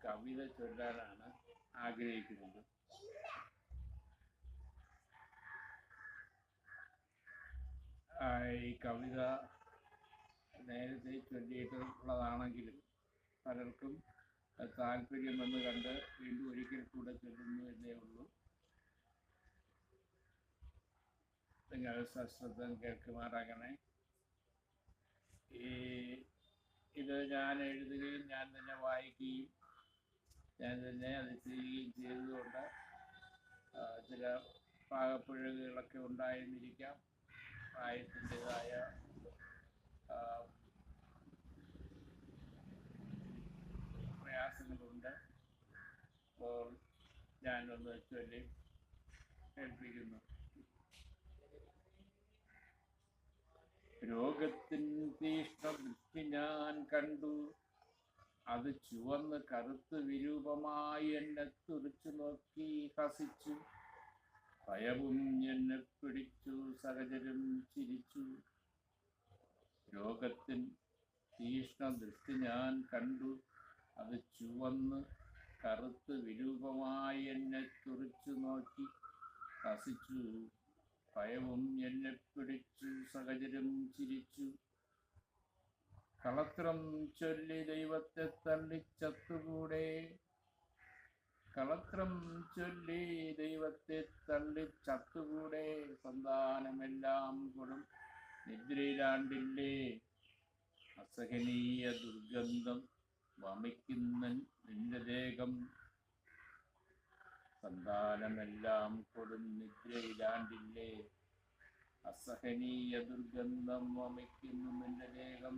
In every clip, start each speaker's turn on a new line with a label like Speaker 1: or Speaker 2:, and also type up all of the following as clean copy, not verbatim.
Speaker 1: കവിത ചൊല്ലാനാണ് ആഗ്രഹിക്കുന്നത്. ഈ കവിത നേരത്തെ ചൊല്ലിയിട്ടുള്ളതാണെങ്കിലും പലർക്കും താല്പര്യമെന്ന് കണ്ട് വീണ്ടും ഒരിക്കൽ കൂടെ ചൊല്ലുന്നു എന്നേ ഉള്ളൂ. നിങ്ങൾ സശ്രദ്ധം കേൾക്കുമാറാകണേ. ഇത് ഞാൻ എഴുതുകയും ഞാൻ തന്നെ വായിക്കുകയും ഞാൻ തന്നെ അത് ചെയ്യുകയും ചെയ്തതുകൊണ്ട് ചില പാകപ്പിഴകളൊക്കെ ഉണ്ടായിരുന്നിരിക്കാം. പ്രായത്തിൻ്റെതായ പ്രയാസങ്ങളുണ്ട്. അപ്പോൾ ഞാനൊന്ന് ചൊല്ലി കേൾപ്പിക്കുന്നു. രോഗത്തിൻ തീഷ്ണദൃഷ്ടി ഞാൻ കണ്ടു, അത് ചുവന്ന് കറുത്ത് വിരൂപമായി എന്നെ തുറിച്ചു നോക്കി ഹസിച്ചു. ഭയവും എന്നെ പിടിച്ചു, സഹചര്യം ചിരിച്ചു. രോഗത്തിൻ തീഷ്ണദൃഷ്ടി ഞാൻ കണ്ടു, അത് ചുവന്ന് കറുത്ത് വിരൂപമായി എന്നെ തുറിച്ചു നോക്കി ഹസിച്ചു. ഭയവും എന്നെ പിടിച്ചു, സഹചര്യം ചിരിച്ചു. കളത്രം ചൊല്ലി ദൈവത്തെ തള്ളിച്ചത്തുകൂടെ, കളത്രം ചൊല്ലി ദൈവത്തെ തള്ളിച്ചത്തുകൂടെ. സന്താനമെല്ലാം കൊടും നിദ്രയിലാണ്ടില്ലേ, അസഹനീയ ദുർഗന്ധം വമിക്കുന്ന നിന്റെ ദേഹം. സന്താനമെല്ലാം കൊടും നിദ്രയിലാണ്ടില്ലേ, അസഹനീയ ദുർഗന്ധം വമിക്കുന്നു നിന്റെ ദേഹം.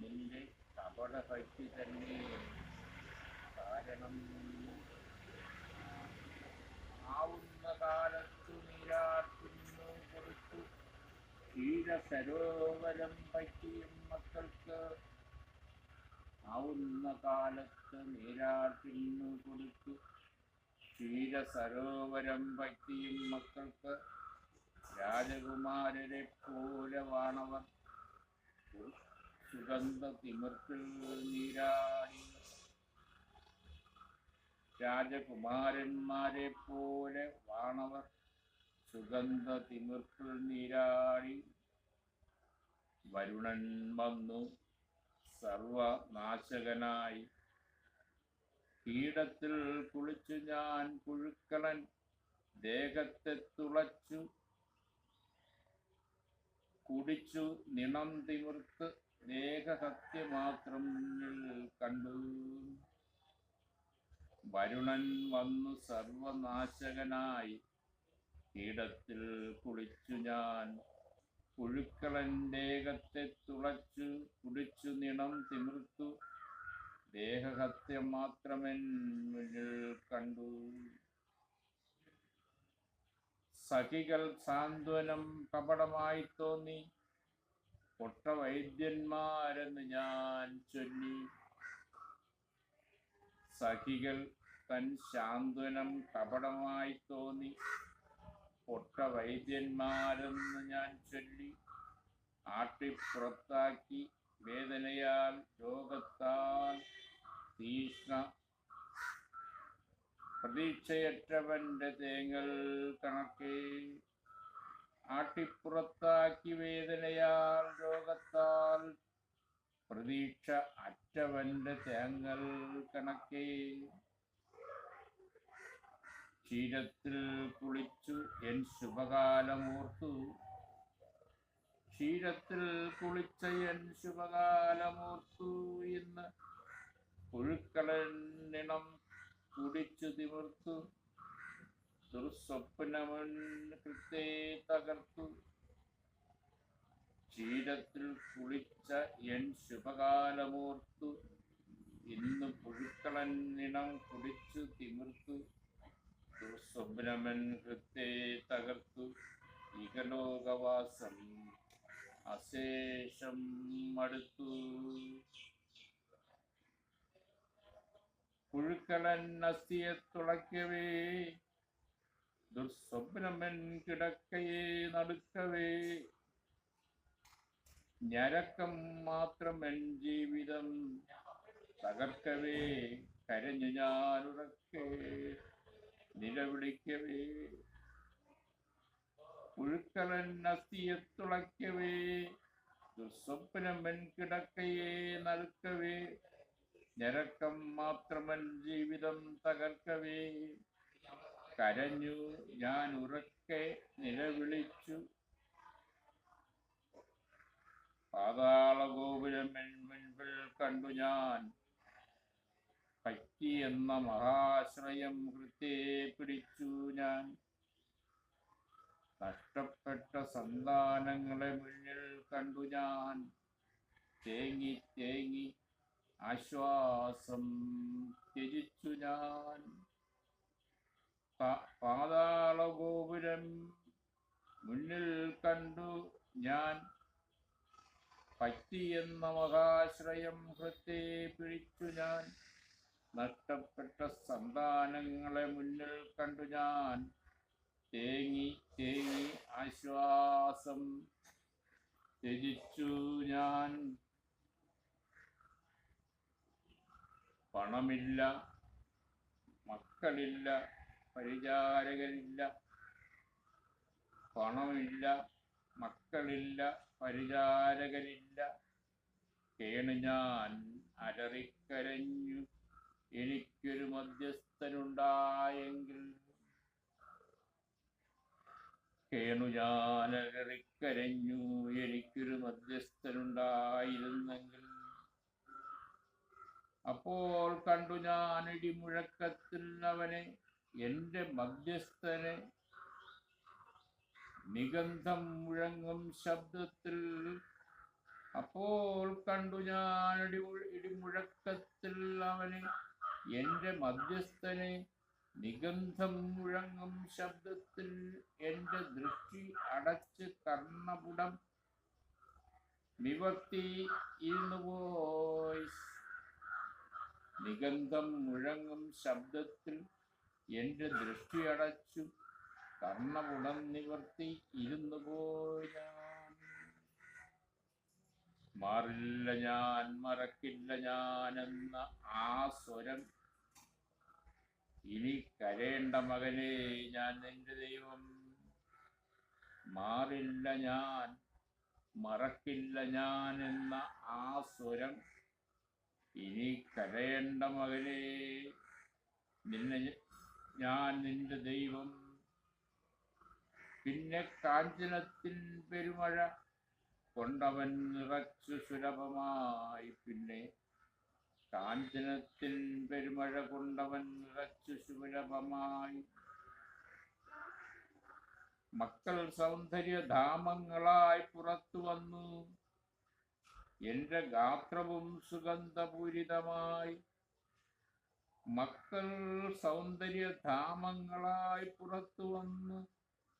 Speaker 1: നിന്റെ കപടഭക്തി തന്നെ കാരണം. ആവുന്ന കാലത്തു നീരാട്ടുന്നു കൊടുത്തു, ക്ഷീരസരോവരം പറ്റിയും മക്കൾക്ക്. ആവുന്ന കാലത്ത് നീരാട്ടിന്നു കൊടുത്തു, ക്ഷീരസരോവരം പറ്റിയും മക്കൾക്ക്. രാജകുമാരരെ പോലെ വാണവർ സുഗന്ധ തിമിർപ്പിൽ നീരാടി. രാജകുമാരന്മാരെ പോലെ വാണവർ സുഗന്ധ തിമിർപ്പിൽ നീരാടി. വരുണൻ വന്നു സർവനാശകനായി, കീടത്തിൽ കുളിച്ചു ഞാൻ പുഴുക്കളൻ ദേഹത്തെ തുളച്ചു കുടിച്ചു നിണം തിമിർത്ത്. ദേഹഹത്യമാത്രം മുന്നിൽ കണ്ടു. വരുണൻ വന്നു സർവനാശകനായി, കീടത്തിൽ കുളിച്ചു ഞാൻ പുഴുക്കളൻ ദേഹത്തെ തുളച്ചു കുടിച്ചു നിണം തിമിർത്തു. ദേഹഹത്യം മാത്രമെൻ മുന്നിൽ കണ്ടു. സഖികൾ സാന്ത്വനം കപടമായി തോന്നി, പൊട്ട വൈദ്യന്മാരെന്ന് ഞാൻ ചൊല്ലി. സഖികൾ തൻ സാന്ത്വനം കപടമായി തോന്നി, പൊട്ട വൈദ്യന്മാരെന്ന് ഞാൻ ചൊല്ലി. ആട്ടിപ്പുറത്താക്കി വേദനയാൽ രോഗത്താൽ തീഷ്ണ പ്രതീക്ഷയറ്റവന്റെ തേങ്ങൽ കണക്കെ. ആട്ടിപ്പുറത്താക്കി വേദനയാൽ രോഗത്താൽ പ്രതീക്ഷ അറ്റവന്റെ തേങ്ങൽ കണക്കെ. ക്ഷീരത്തിൽ കുളിച്ചു എൻ ശുഭകാലമോർത്തു, ക്ഷീരത്തിൽ കുളിച്ച എൻ ശുഭകാലമോർത്തു. ഇന്ന് പുഴുക്കളനിണം കുടിച്ചു തിമിർത്തു, ദുർസ്വപ്നമൻ കൃത്തെ തകർത്തു. ക്ഷീരത്തിൽ കുളിച്ച എൻ ശുഭകാലമോർത്തു, ഇന്ന് പുഴുക്കളനിണം കുടിച്ചു തിമിർത്തു. ദുർസ്വപ്നമൻ കൃത്തെ തകർത്തു. ഇഹലോകവാസം അശേഷം മടുത്തു. പുഴുക്കളൻ അസ്ഥിയെ തുളയ്ക്കവേ, ദുർസ്വപ്നമൻ കിടക്കയെ നടുക്കവേ. ഞരക്കം മാത്രം എൻ ജീവിതം തകർക്കവേ. കരഞ്ഞു ഞാനുറക്കെ നിലവിളിക്കവേ. പുഴുക്കലൻ അസ്ഥിയെ തുളയ്ക്കവേ, ദുസ്വപ്നമൻ കിടക്കയെ നറുക്കവേ, ഞരക്കം മാത്രമൻ ജീവിതം തകർക്കവേ. കരഞ്ഞു ഞാൻ ഉറക്കെ നിലവിളിച്ചു, പാതാളഗോപുരം മുൻപിൽ കണ്ടു ഞാൻ. പറ്റി എന്ന മഹാശ്രയം ഹൃത്തെ പിടിച്ചു ഞാൻ. നഷ്ടപ്പെട്ട സന്താനങ്ങളെ മുന്നിൽ കണ്ടു ഞാൻ. തേങ്ങി തേങ്ങി ആശ്വാസം ത്യജിച്ചു ഞാൻ. പാതാളഗോപുരം മുന്നിൽ കണ്ടു ഞാൻ. പറ്റിയെന്ന മഹാശ്രയം ഹൃത്തെ പിടിച്ചു ഞാൻ. നഷ്ടപ്പെട്ട സന്താനങ്ങളെ മുന്നിൽ കണ്ടു ഞാൻ. തേങ്ങി തേങ്ങി ആശ്വാസം ത്യജിച്ചു ഞാൻ. പണമില്ല, മക്കളില്ല, പരിചാരകരില്ല. പണമില്ല, മക്കളില്ല, പരിചാരകരില്ല. കേണു ഞാൻ അലറിക്കരഞ്ഞു, എനിക്കൊരു മധ്യസ്ഥനുണ്ടായെങ്കിൽ. കേണു ഞാൻ അലറിക്കരഞ്ഞു, എനിക്കൊരു മധ്യസ്ഥനുണ്ടായിരുന്നെങ്കിൽ. അപ്പോൾ കണ്ടു ഞാൻ ഇടിമുഴക്കത്തിൽ അവനെ, എൻ്റെ മധ്യസ്ഥനെ. നിഗന്ധം മുഴങ്ങും ശബ്ദത്തിൽ. അപ്പോൾ കണ്ടു ഞാൻ ഇടിമുഴക്കത്തിൽ അവനെ, എൻ്റെ മധ്യസ്ഥനെ. നിഗന്ധം മുഴങ്ങും ശബ്ദത്തിൽ. എൻ്റെ ദൃഷ്ടി അടച്ച് കർണപുടം നിവർത്തി ഇരുന്നുപോയി. നിഗന്ധം മുഴങ്ങും ശബ്ദത്തിൽ എൻ്റെ ദൃഷ്ടി അടച്ചു കർണപുടം നിവർത്തി ഇരുന്നു പോയി ഞാൻ. മാറില്ല ഞാൻ, മറക്കില്ല ഞാൻ എന്ന ആ സ്വരം. ഇനി കരയേണ്ട മകനെ, ഞാൻ നിന്റെ ദൈവം. മാറില്ല ഞാൻ, മറക്കില്ല ഞാൻ എന്ന ആ സ്വരം. ഇനി കരയേണ്ട മകനെ, ഞാൻ നിന്റെ ദൈവം. പിന്നെ കാഞ്ചനത്തിൻ പെരുമഴ കൊണ്ടവൻ നിറച്ചു സുലഭമായി. പിന്നെ കാഞ്ചനത്തിൻ പെരുമഴ കൊണ്ടവൻ നിറച്ചു സുലഭമായി. മക്കൾ സൗന്ദര്യധാമങ്ങളായി പുറത്തു വന്നു. എൻ്റെ ഗാത്രവും സുഗന്ധപൂരിതമായി. മക്കൾ സൗന്ദര്യധാമങ്ങളായി പുറത്തു വന്നു.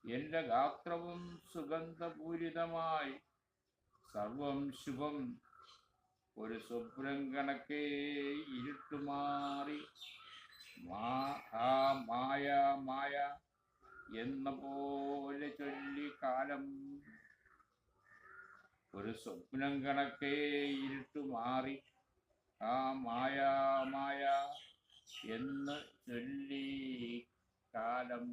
Speaker 1: എൻ്റെ ഗാത്രവും സുഗന്ധപൂരിതമായി. സർവം ശുഭം, ഒരു സ്വപ്നം കണക്കെ ഇരുട്ടുമാറി. മായ മായ എന്ന പോലെ ചൊല്ലി കാലം. ഒരു സ്വപ്നം കണക്കെ ഇരുട്ടുമാറി. മായ മായ എന്ന് ചൊല്ലി കാലം.